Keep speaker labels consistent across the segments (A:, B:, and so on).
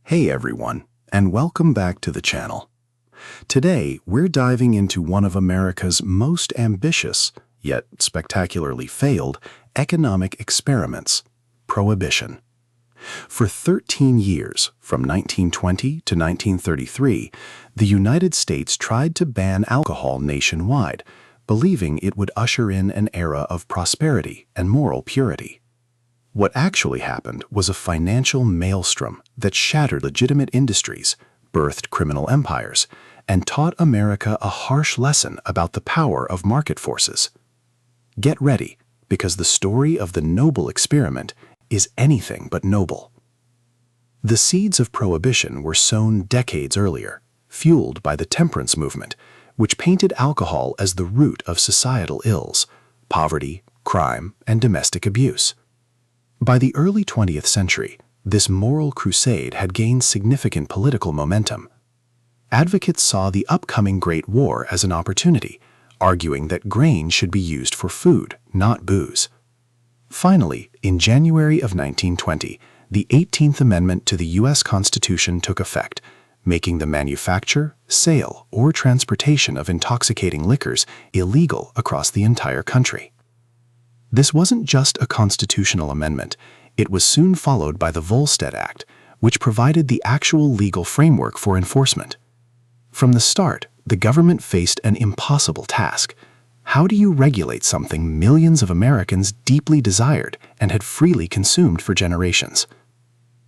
A: Hey everyone, and welcome back to the channel. Today, we're diving into one of America's most ambitious, yet spectacularly failed, economic experiments, Prohibition. For 13 years, from 1920 to 1933, the United States tried to ban alcohol nationwide, believing it would usher in an era of prosperity and moral purity. What actually happened was a financial maelstrom that shattered legitimate industries, birthed criminal empires, and taught America a harsh lesson about the power of market forces. Get ready, because the story of the noble experiment is anything but noble. The seeds of Prohibition were sown decades earlier, fueled by the temperance movement, which painted alcohol as the root of societal ills, poverty, crime, and domestic abuse. By the early 20th century, this moral crusade had gained significant political momentum. Advocates saw the upcoming Great War as an opportunity, arguing that grain should be used for food, not booze. Finally, in January of 1920, the 18th Amendment to the U.S. Constitution took effect, making the manufacture, sale, or transportation of intoxicating liquors illegal across the entire country. This wasn't just a constitutional amendment, it was soon followed by the Volstead Act, which provided the actual legal framework for enforcement. From the start, the government faced an impossible task. How do you regulate something millions of Americans deeply desired and had freely consumed for generations?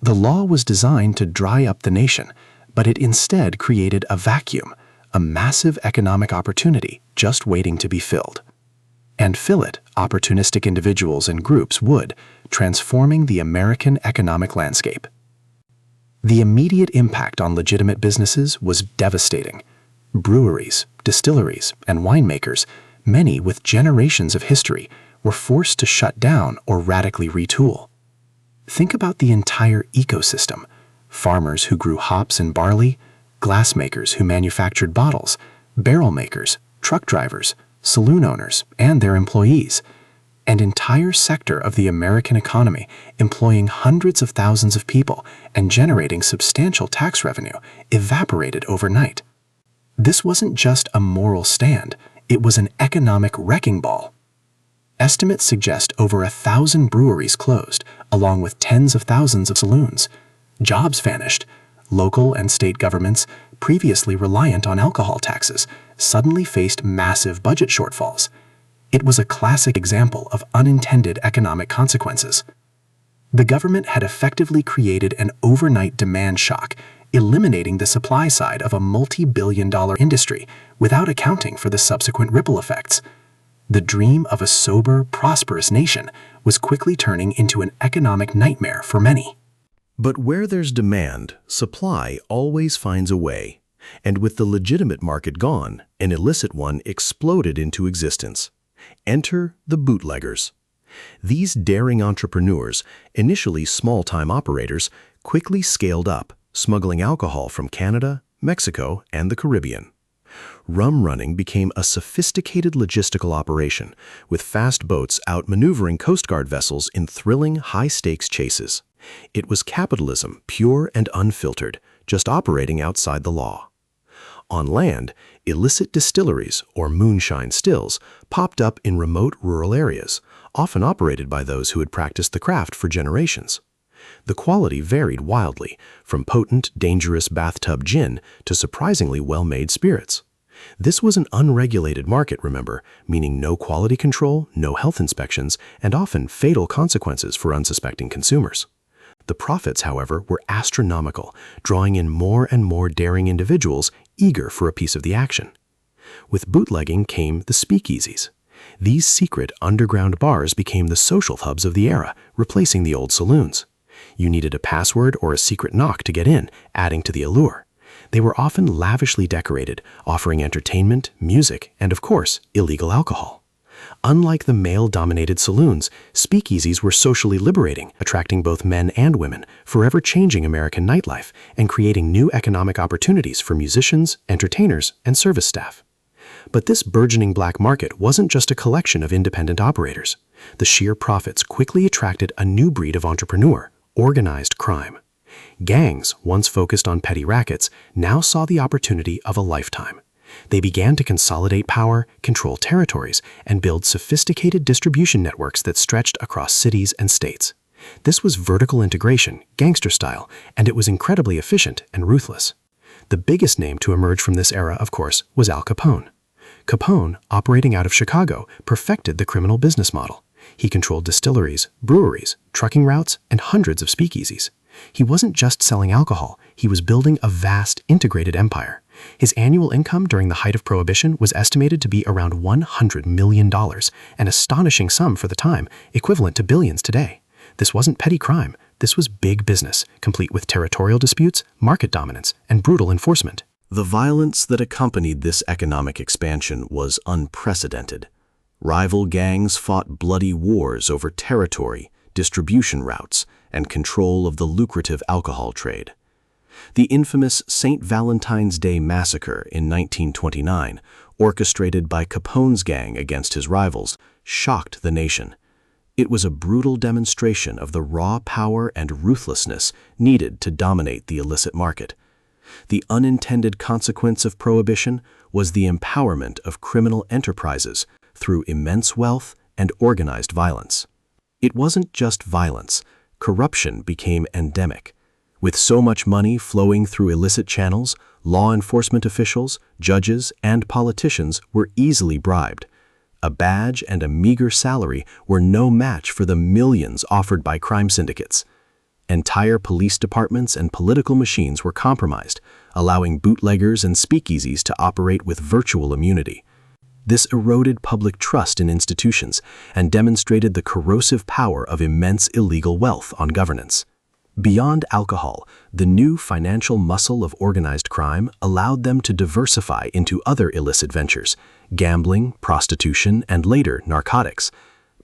A: The law was designed to dry up the nation, but it instead created a vacuum, a massive economic opportunity just waiting to be filled. And fill it, opportunistic individuals and groups would, transforming the American economic landscape. The immediate impact on legitimate businesses was devastating. Breweries, distilleries, and winemakers, many with generations of history, were forced to shut down or radically retool. Think about the entire ecosystem: farmers who grew hops and barley, glassmakers who manufactured bottles, barrel makers, truck drivers, saloon owners, and their employees, an entire sector of the American economy employing hundreds of thousands of people and generating substantial tax revenue evaporated overnight. This wasn't just a moral stand, it was an economic wrecking ball. Estimates suggest over 1,000 breweries closed, along with tens of thousands of saloons. Jobs vanished. Local and state governments, previously reliant on alcohol taxes, suddenly faced massive budget shortfalls. It was a classic example of unintended economic consequences. The government had effectively created an overnight demand shock, eliminating the supply side of a multi-billion-dollar industry without accounting for the subsequent ripple effects. The dream of a sober, prosperous nation was quickly turning into an economic nightmare for many.
B: But where there's demand, supply always finds a way. And with the legitimate market gone, an illicit one exploded into existence. Enter the bootleggers. These daring entrepreneurs, initially small-time operators, quickly scaled up, smuggling alcohol from Canada, Mexico, and the Caribbean. Rum running became a sophisticated logistical operation, with fast boats outmaneuvering Coast Guard vessels in thrilling, high-stakes chases. It was capitalism, pure and unfiltered, just operating outside the law. On land, illicit distilleries, or moonshine stills, popped up in remote rural areas, often operated by those who had practiced the craft for generations. The quality varied wildly, from potent, dangerous bathtub gin to surprisingly well-made spirits. This was an unregulated market, remember, meaning no quality control, no health inspections, and often fatal consequences for unsuspecting consumers. The profits, however, were astronomical, drawing in more and more daring individuals eager for a piece of the action. With bootlegging came the speakeasies. These secret underground bars became the social hubs of the era, replacing the old saloons. You needed a password or a secret knock to get in, adding to the allure. They were often lavishly decorated, offering entertainment, music, and of course, illegal alcohol. Unlike the male-dominated saloons, speakeasies were socially liberating, attracting both men and women, forever changing American nightlife and creating new economic opportunities for musicians, entertainers, and service staff. But this burgeoning black market wasn't just a collection of independent operators. The sheer profits quickly attracted a new breed of entrepreneur, organized crime. Gangs, once focused on petty rackets, now saw the opportunity of a lifetime. They began to consolidate power, control territories, and build sophisticated distribution networks that stretched across cities and states. This was vertical integration, gangster style, and it was incredibly efficient and ruthless. The biggest name to emerge from this era, of course, was Al Capone. Capone, operating out of Chicago, perfected the criminal business model. He controlled distilleries, breweries, trucking routes, and hundreds of speakeasies. He wasn't just selling alcohol, he was building a vast, integrated empire. His annual income during the height of Prohibition was estimated to be around $100 million, an astonishing sum for the time, equivalent to billions today. This wasn't petty crime, this was big business, complete with territorial disputes, market dominance, and brutal enforcement.
A: The violence that accompanied this economic expansion was unprecedented. Rival gangs fought bloody wars over territory, distribution routes, and control of the lucrative alcohol trade. The infamous St. Valentine's Day Massacre in 1929, orchestrated by Capone's gang against his rivals, shocked the nation. It was a brutal demonstration of the raw power and ruthlessness needed to dominate the illicit market. The unintended consequence of Prohibition was the empowerment of criminal enterprises through immense wealth and organized violence. It wasn't just violence. Corruption became endemic. With so much money flowing through illicit channels, law enforcement officials, judges, and politicians were easily bribed. A badge and a meager salary were no match for the millions offered by crime syndicates. Entire police departments and political machines were compromised, allowing bootleggers and speakeasies to operate with virtual immunity. This eroded public trust in institutions and demonstrated the corrosive power of immense illegal wealth on governance. Beyond alcohol, the new financial muscle of organized crime allowed them to diversify into other illicit ventures, gambling, prostitution, and later narcotics.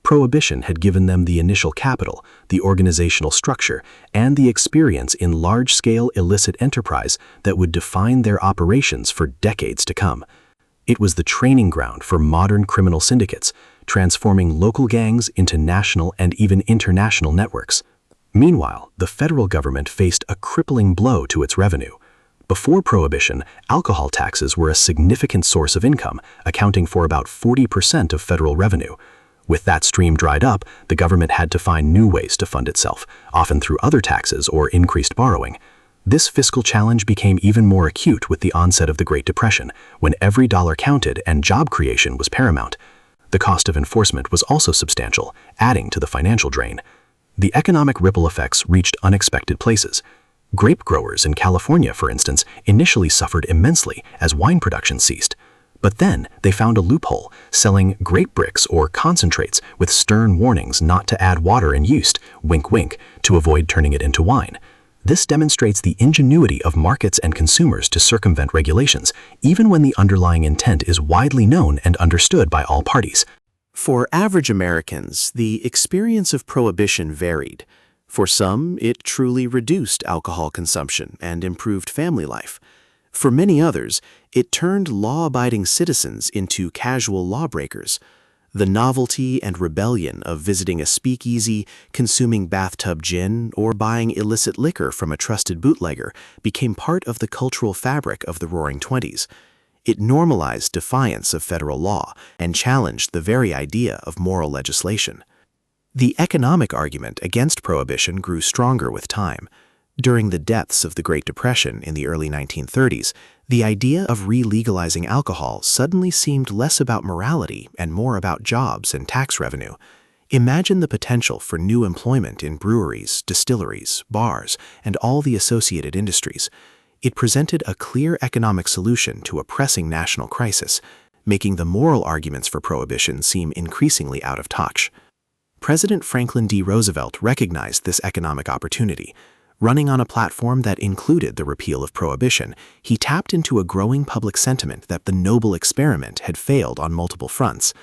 A: Prohibition had given them the initial capital, the organizational structure, and the experience in large-scale illicit enterprise that would define their operations for decades to come. It was the training ground for modern criminal syndicates, transforming local gangs into national and even international networks. Meanwhile, the federal government faced a crippling blow to its revenue. Before Prohibition, alcohol taxes were a significant source of income, accounting for about 40% of federal revenue. With that stream dried up, the government had to find new ways to fund itself, often through other taxes or increased borrowing. This fiscal challenge became even more acute with the onset of the Great Depression, when every dollar counted and job creation was paramount. The cost of enforcement was also substantial, adding to the financial drain. The economic ripple effects reached unexpected places. Grape growers in California, for instance, initially suffered immensely as wine production ceased. But then they found a loophole, selling grape bricks or concentrates with stern warnings not to add water and yeast, wink wink, to avoid turning it into wine. This demonstrates the ingenuity of markets and consumers to circumvent regulations, even when the underlying intent is widely known and understood by all parties. For average Americans, the experience of Prohibition varied. For some, it truly reduced alcohol consumption and improved family life. For many others, it turned law-abiding citizens into casual lawbreakers. The novelty and rebellion of visiting a speakeasy, consuming bathtub gin, or buying illicit liquor from a trusted bootlegger became part of the cultural fabric of the Roaring Twenties. It normalized defiance of federal law and challenged the very idea of moral legislation. The economic argument against Prohibition grew stronger with time. During the depths of the Great Depression in the early 1930s, the idea of re-legalizing alcohol suddenly seemed less about morality and more about jobs and tax revenue. Imagine the potential for new employment in breweries, distilleries, bars, and all the associated industries. It presented a clear economic solution to a pressing national crisis, making the moral arguments for Prohibition seem increasingly out of touch. President Franklin D. Roosevelt recognized this economic opportunity. Running on a platform that included the repeal of Prohibition, he tapped into a growing public sentiment that the noble experiment had failed on multiple fronts.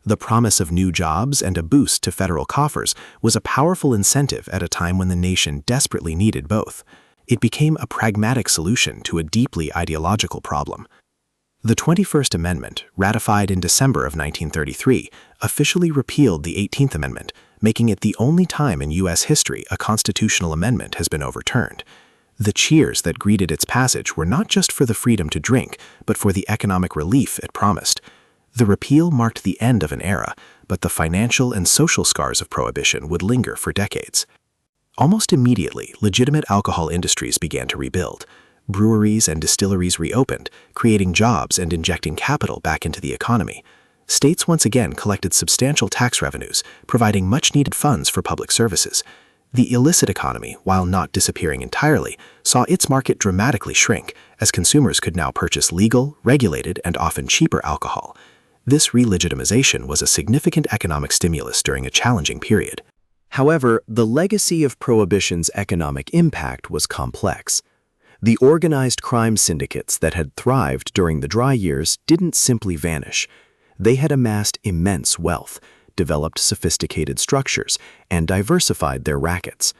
A: The promise of new jobs and a boost to federal coffers was a powerful incentive at a time when the nation desperately needed both. It became a pragmatic solution to a deeply ideological problem. The 21st Amendment, ratified in December of 1933, officially repealed the 18th Amendment, making it the only time in U.S. history a constitutional amendment has been overturned. The cheers that greeted its passage were not just for the freedom to drink, but for the economic relief it promised. The repeal marked the end of an era, but the financial and social scars of Prohibition would linger for decades. Almost immediately, legitimate alcohol industries began to rebuild. Breweries and distilleries reopened, creating jobs and injecting capital back into the economy. States once again collected substantial tax revenues, providing much-needed funds for public services. The illicit economy, while not disappearing entirely, saw its market dramatically shrink, as consumers could now purchase legal, regulated, and often cheaper alcohol. This re-legitimization was a significant economic stimulus during a challenging period.
B: However, the legacy of Prohibition's economic impact was complex. The organized crime syndicates that had thrived during the dry years didn't simply vanish. They had amassed immense wealth, developed sophisticated structures, and diversified their rackets.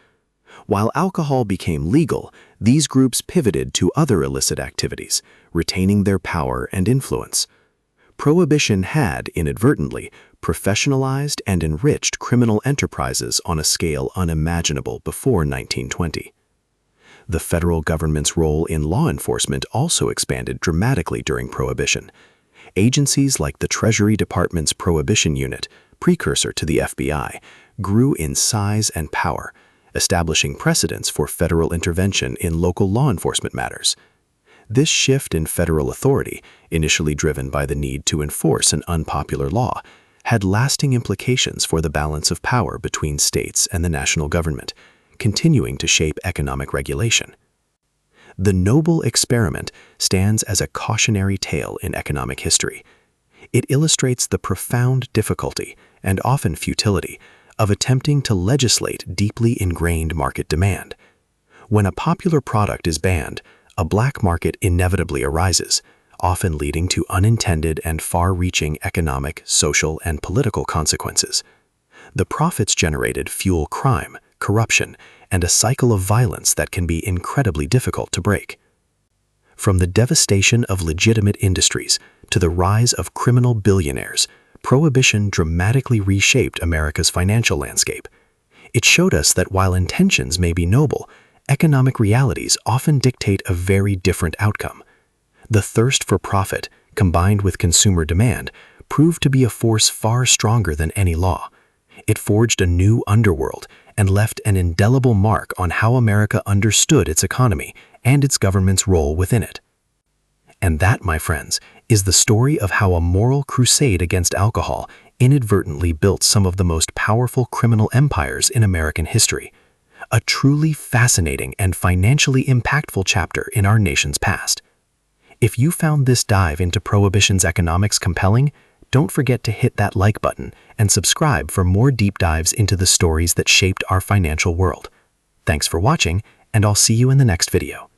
B: While alcohol became legal, these groups pivoted to other illicit activities, retaining their power and influence. Prohibition had, inadvertently, professionalized and enriched criminal enterprises on a scale unimaginable before 1920. The federal government's role in law enforcement also expanded dramatically during Prohibition. Agencies like the Treasury Department's Prohibition Unit, precursor to the FBI, grew in size and power, establishing precedents for federal intervention in local law enforcement matters. This shift in federal authority, initially driven by the need to enforce an unpopular law, had lasting implications for the balance of power between states and the national government, continuing to shape economic regulation. The noble experiment stands as a cautionary tale in economic history. It illustrates the profound difficulty, and often futility, of attempting to legislate deeply ingrained market demand. When a popular product is banned, a black market inevitably arises, often leading to unintended and far-reaching economic, social, and political consequences. The profits generated fuel crime, corruption, and a cycle of violence that can be incredibly difficult to break. From the devastation of legitimate industries to the rise of criminal billionaires, Prohibition dramatically reshaped America's financial landscape. It showed us that while intentions may be noble, economic realities often dictate a very different outcome. The thirst for profit, combined with consumer demand, proved to be a force far stronger than any law. It forged a new underworld and left an indelible mark on how America understood its economy and its government's role within it. And that, my friends, is the story of how a moral crusade against alcohol inadvertently built some of the most powerful criminal empires in American history. A truly fascinating and financially impactful chapter in our nation's past. If you found this dive into Prohibition's economics compelling, don't forget to hit that like button and subscribe for more deep dives into the stories that shaped our financial world. Thanks for watching, and I'll see you in the next video.